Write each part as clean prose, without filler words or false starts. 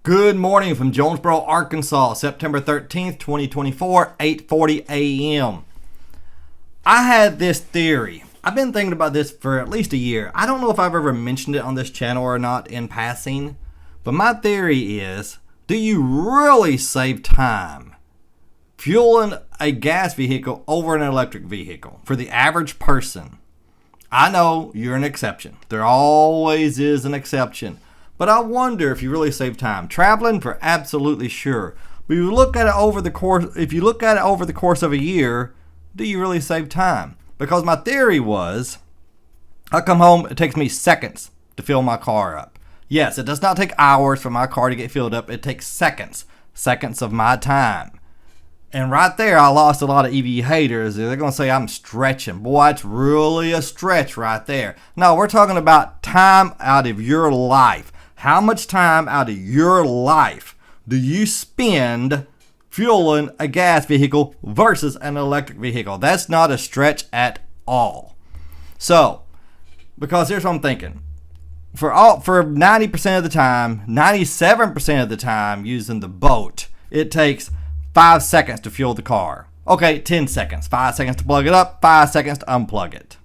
Good morning from Jonesboro, Arkansas, September 13th, 2024, 8:40 a.m. I had this theory. I've been thinking about this for at least a year. I don't know if I've ever mentioned it on this channel or not in passing, but my theory is, do you really save time fueling a gas vehicle over an electric vehicle for the average person? I know you're an exception. There always is an exception. But I wonder if you really save time. Traveling, for absolutely sure. But if you look at it over the course of a year, do you really save time? Because my theory was, I come home, it takes me seconds to fill my car up. Yes, it does not take hours for my car to get filled up. It takes seconds of my time. And right there, I lost a lot of EV haters. They're going to say I'm stretching. Boy, it's really a stretch right there. No, we're talking about time out of your life. How much time out of your life do you spend fueling a gas vehicle versus an electric vehicle? That's not a stretch at all. So, because here's what I'm thinking. For 90% of the time, 97% of the time using the boat, it takes 5 seconds to fuel the car. Okay, 10 seconds. 5 seconds to plug it up, 5 seconds to unplug it.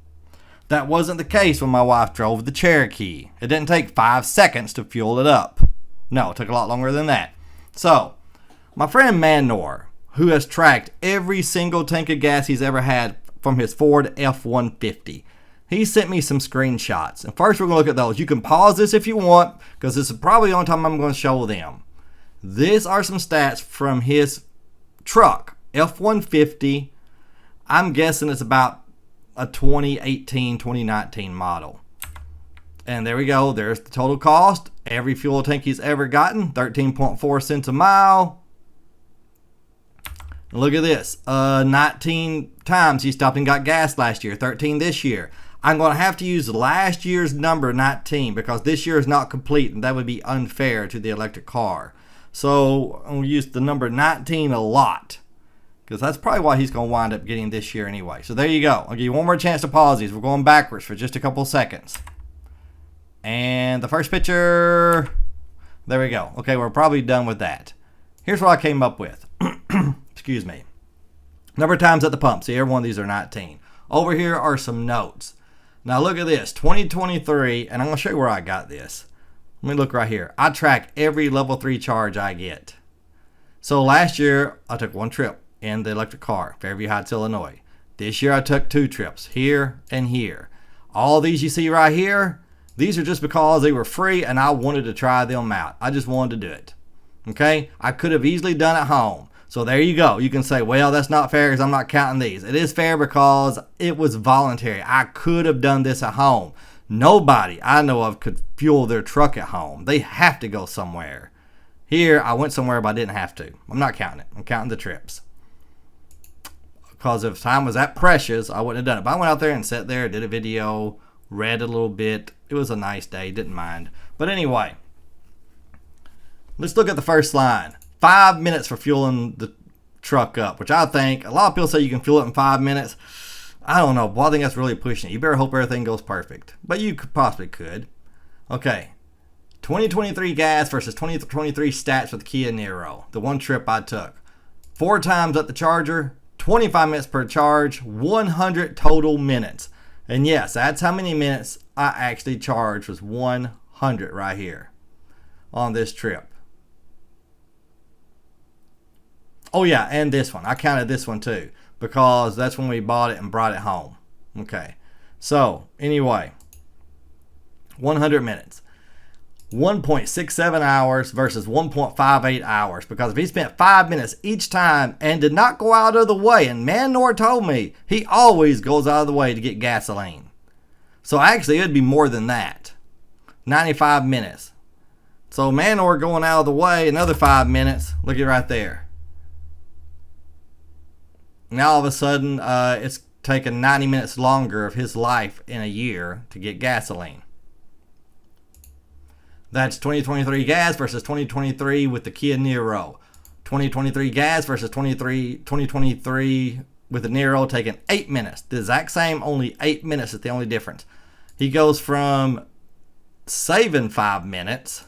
That wasn't the case when my wife drove the Cherokee. It didn't take 5 seconds to fuel it up. No, it took a lot longer than that. So, my friend Manor, who has tracked every single tank of gas he's ever had from his Ford F-150, he sent me some screenshots. And first we're going to look at those. You can pause this if you want, because this is probably the only time I'm going to show them. These are some stats from his truck, F-150. I'm guessing it's about a 2018, 2019 model. And there we go. There's the total cost. Every fuel tank he's ever gotten, 13.4 cents a mile. And look at this. 19 times he stopped and got gas last year, 13 this year. I'm going to have to use last year's number, 19, because this year is not complete, and that would be unfair to the electric car. So I'm going to use the number 19 a lot, because that's probably what he's going to wind up getting this year anyway. So there you go. I'll give you one more chance to pause these. We're going backwards for just a couple seconds. And the first picture, there we go. Okay, we're probably done with that. Here's what I came up with. Excuse me. Number of times at the pump. See, every one of these are 19. Over here are some notes. Now look at this, 2023, and I'm going to show you where I got this. Let me look right here. I track every level 3 charge I get. So last year, I took one trip in the electric car, Fairview Heights, Illinois. This year I took 2 trips, here and here. All these you see right here, these are just because they were free and I wanted to try them out. I just wanted to do it. Okay? I could have easily done it at home. So there you go. You can say, well, that's not fair because I'm not counting these. It is fair because it was voluntary. I could have done this at home. Nobody I know of could fuel their truck at home. They have to go somewhere. Here, I went somewhere but I didn't have to. I'm not counting it. I'm counting the trips. Because if time was that precious, I wouldn't have done it. But I went out there and sat there, did a video, read a little bit. It was a nice day, didn't mind. But anyway, let's look at the first line. 5 minutes for fueling the truck up, which I think, a lot of people say you can fuel it in 5 minutes. I don't know. Well, I think that's really pushing it. You better hope everything goes perfect. But you possibly could. Okay. 2023 gas versus 2023 stats for the Kia Niro. The one trip I took. 4 times at the charger. 25 minutes per charge, 100 total minutes. And yes, that's how many minutes I actually charged, was 100 right here on this trip. Oh yeah, and this one. I counted this one too, because that's when we bought it and brought it home. Okay, so anyway, 100 minutes. 1.67 hours versus 1.58 hours, because if he spent 5 minutes each time and did not go out of the way, and Manor told me he always goes out of the way to get gasoline, so actually it would be more than that, 95 minutes. So Manor going out of the way another 5 minutes, look at right there. Now all of a sudden it's taken 90 minutes longer of his life in a year to get gasoline. That's 2023 gas versus 2023 with the Kia Niro. 2023 gas versus 2023 with the Niro taking 8 minutes. The exact same, only 8 minutes is the only difference. He goes from saving 5 minutes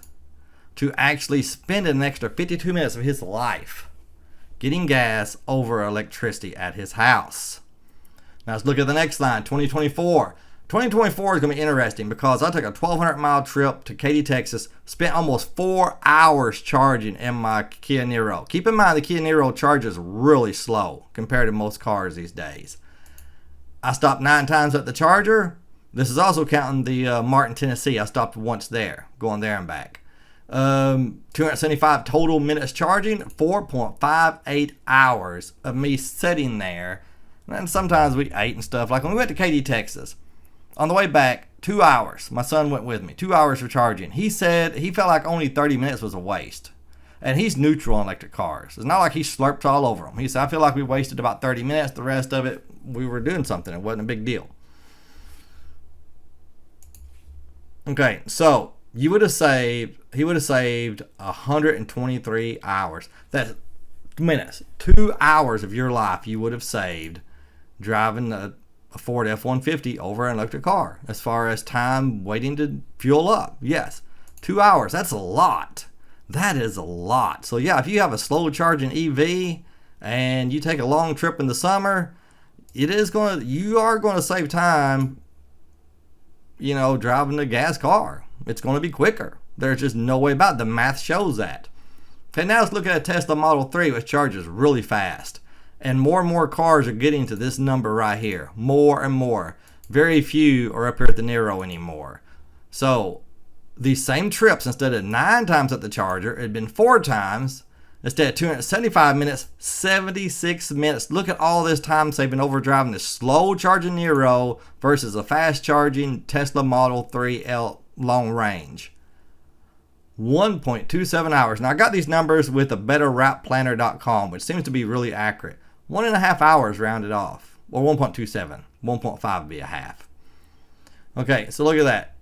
to actually spend an extra 52 minutes of his life getting gas over electricity at his house. Now let's look at the next line, 2024. 2024 is going to be interesting because I took a 1,200-mile trip to Katy, Texas, spent almost 4 hours charging in my Kia Niro. Keep in mind the Kia Niro charges really slow compared to most cars these days. I stopped 9 times at the charger. This is also counting the Martin, Tennessee. I stopped once there, going there and back. 275 total minutes charging, 4.58 hours of me sitting there. And sometimes we ate and stuff. Like when we went to Katy, Texas, on the way back, 2 hours. My son went with me. 2 hours for charging. He said he felt like only 30 minutes was a waste. And he's neutral on electric cars. It's not like he slurped all over them. He said, I feel like we wasted about 30 minutes. The rest of it, we were doing something. It wasn't a big deal. Okay, so he would have saved 123 hours. That's minutes. 2 hours of your life you would have saved driving a Ford F-150 over an electric car. As far as time waiting to fuel up. Yes, 2 hours. That's a lot. That is a lot. So yeah, if you have a slow charging EV and you take a long trip in the summer, you are going to save time, driving a gas car. It's going to be quicker. There's just no way about it. The math shows that. Okay, now let's look at a Tesla Model 3, which charges really fast. And more cars are getting to this number right here. More and more. Very few are up here at the Niro anymore. So these same trips, instead of 9 times at the charger, it had been 4 times. Instead of 275 minutes, 76 minutes. Look at all this time saving over driving this slow charging Niro versus a fast charging Tesla Model 3L long range. 1.27 hours. Now I got these numbers with a betterrouteplanner.com, which seems to be really accurate. 1.5 hours rounded off. Or 1.27. 1.5 would be a half. Okay, so look at that.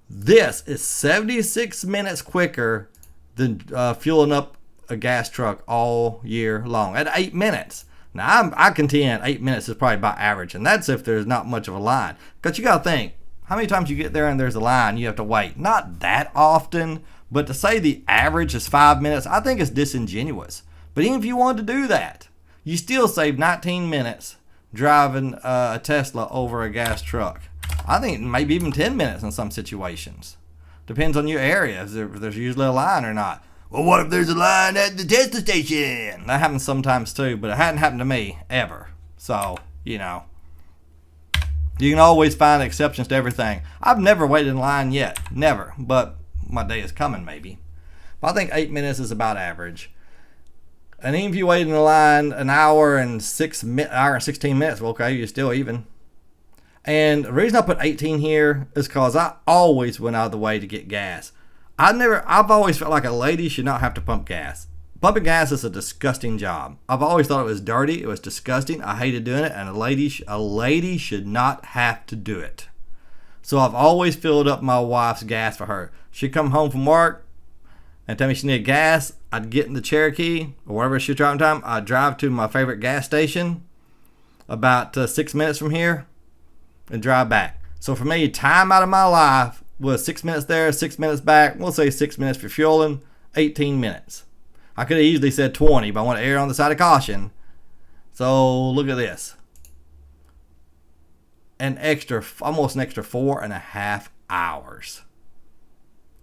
This is 76 minutes quicker than fueling up a gas truck all year long at 8 minutes. Now I contend 8 minutes is probably about average, and that's if there's not much of a line. Because you got to think, how many times you get there and there's a line, you have to wait? Not that often, but to say the average is 5 minutes, I think it's disingenuous. But even if you wanted to do that, you still save 19 minutes driving a Tesla over a gas truck. I think maybe even 10 minutes in some situations. Depends on your area, if there's usually a line or not. Well, what if there's a line at the Tesla station? That happens sometimes too, but it hadn't happened to me ever. So, you can always find exceptions to everything. I've never waited in line yet. Never. But my day is coming, maybe. But I think 8 minutes is about average. And even if you wait in the line an hour and 16 minutes, well, okay, you're still even. And the reason I put 18 here is because I always went out of the way to get gas. I've always felt like a lady should not have to pump gas. Pumping gas is a disgusting job. I've always thought it was dirty. It was disgusting. I hated doing it, and a lady should not have to do it. So I've always filled up my wife's gas for her. She'd come home from work and tell me she needed gas. I'd get in the Cherokee or wherever she was driving time. I'd drive to my favorite gas station about 6 minutes from here and drive back. So for me, time out of my life was 6 minutes there, 6 minutes back. We'll say 6 minutes for fueling, 18 minutes. I could have easily said 20, but I want to err on the side of caution. So look at this. Almost an extra 4.5 hours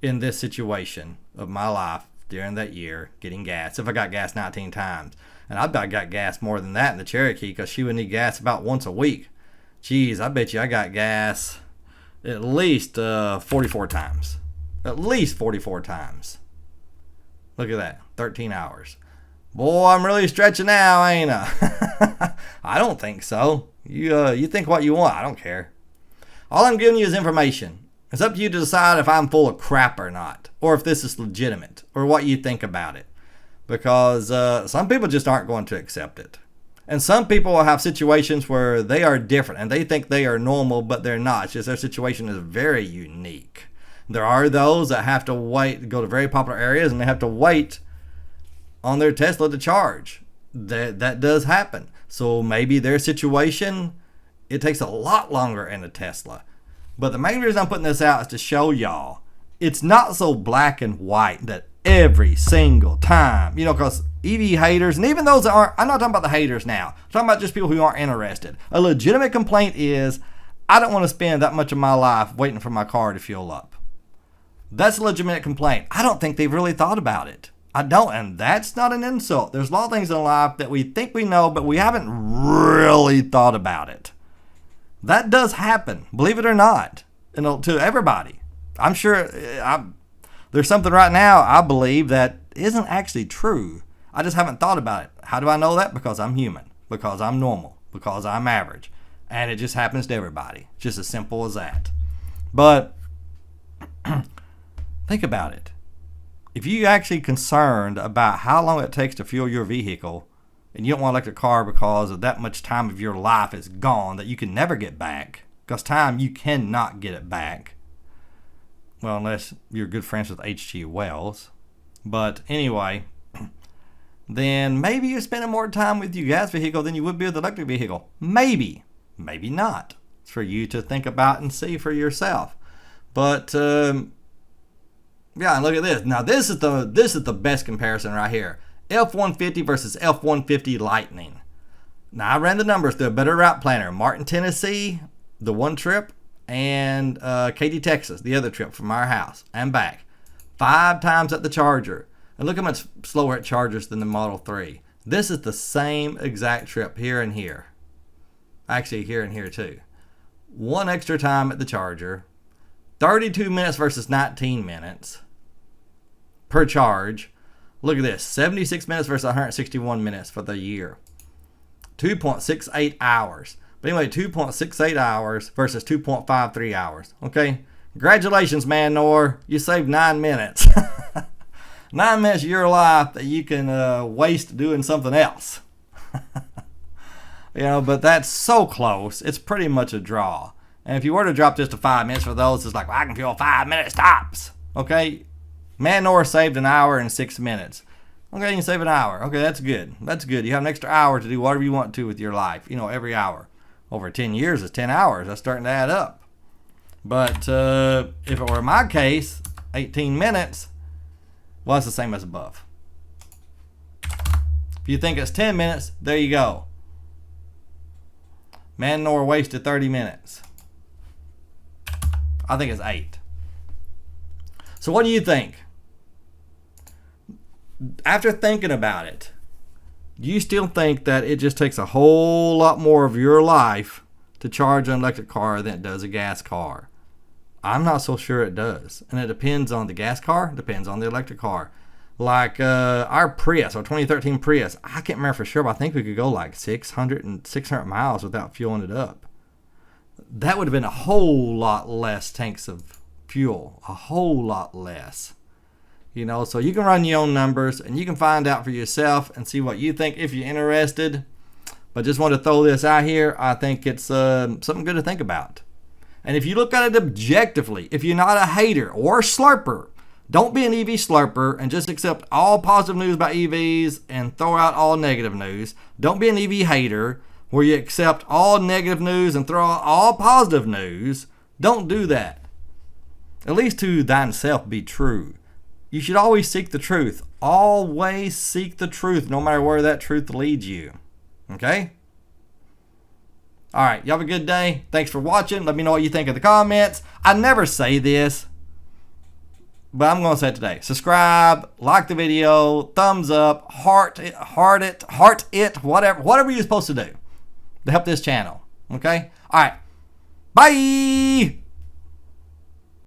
in this situation of my life during that year getting gas. If I got gas 19 times. And I bet I got gas more than that in the Cherokee because she would need gas about once a week. Jeez, I bet you I got gas at least 44 times. At least 44 times. Look at that. 13 hours. Boy, I'm really stretching now, ain't I? I don't think so. You think what you want. I don't care. All I'm giving you is information. It's up to you to decide if I'm full of crap or not. Or if this is legitimate. Or what you think about it. Because some people just aren't going to accept it. And some people will have situations where they are different. And they think they are normal, but they're not. It's just their situation is very unique. There are those that have to wait, go to very popular areas, and they have to wait on their Tesla to charge. That does happen. So maybe their situation, it takes a lot longer in a Tesla. But the main reason I'm putting this out is to show y'all, it's not so black and white that every single time, because EV haters, and even those that aren't, I'm not talking about the haters now. I'm talking about just people who aren't interested. A legitimate complaint is, I don't want to spend that much of my life waiting for my car to fuel up. That's a legitimate complaint. I don't think they've really thought about it. I don't, and that's not an insult. There's a lot of things in life that we think we know, but we haven't really thought about it. That does happen, believe it or not, to everybody. I'm sure there's something right now I believe that isn't actually true. I just haven't thought about it. How do I know that? Because I'm human, because I'm normal, because I'm average. And it just happens to everybody. Just as simple as that. But think about it. If you're actually concerned about how long it takes to fuel your vehicle, and you don't want an electric car because of that much time of your life is gone that you can never get back, because time, you cannot get it back. Well, unless you're good friends with H.G. Wells. But anyway, then maybe you're spending more time with your gas vehicle than you would be with the electric vehicle. Maybe. Maybe not. It's for you to think about and see for yourself. But yeah, and look at this. Now this is the best comparison right here. F-150 versus F-150 Lightning. Now I ran the numbers through a better route planner. Martin, Tennessee, the one trip, and Katy, Texas, the other trip from our house and back. 5 times at the charger. And look how much slower it charges than the Model 3. This is the same exact trip here and here. Actually, here and here too. 1 extra time at the charger. 32 minutes versus 19 minutes per charge. Look at this. 76 minutes versus 161 minutes for the year. 2.68 hours. But anyway, 2.68 hours versus 2.53 hours. Okay? Congratulations, man, Nor. You saved 9 minutes. 9 minutes of your life that you can waste doing something else. But that's so close. It's pretty much a draw. And if you were to drop this to 5 minutes for those, it's like, well, I can fuel 5 minutes tops. Okay? Man Nor saved an hour and 6 minutes. Okay, you can save an hour. Okay, that's good. That's good. You have an extra hour to do whatever you want to with your life. Every hour. Over 10 years is 10 hours. That's starting to add up. But if it were my case, 18 minutes, well, it's the same as above. If you think it's 10 minutes, there you go. Man Nor wasted 30 minutes. I think it's 8. So what do you think? After thinking about it, do you still think that it just takes a whole lot more of your life to charge an electric car than it does a gas car? I'm not so sure it does. And it depends on the gas car, depends on the electric car. Like our Prius, our 2013 Prius, I can't remember for sure, but I think we could go like 600 miles without fueling it up. That would have been a whole lot less tanks of fuel. A whole lot less. So you can run your own numbers and you can find out for yourself and see what you think if you're interested. But just want to throw this out here. I think it's something good to think about. And if you look at it objectively, if you're not a hater or a slurper, don't be an EV slurper and just accept all positive news about EVs and throw out all negative news. Don't be an EV hater where you accept all negative news and throw out all positive news. Don't do that. At least to thyself be true. You should always seek the truth. Always seek the truth, no matter where that truth leads you. Okay? All right, you have a good day. Thanks for watching. Let me know what you think in the comments. I never say this, but I'm going to say it today. Subscribe, like the video, thumbs up, heart it, whatever you're supposed to do to help this channel. Okay? All right. Bye.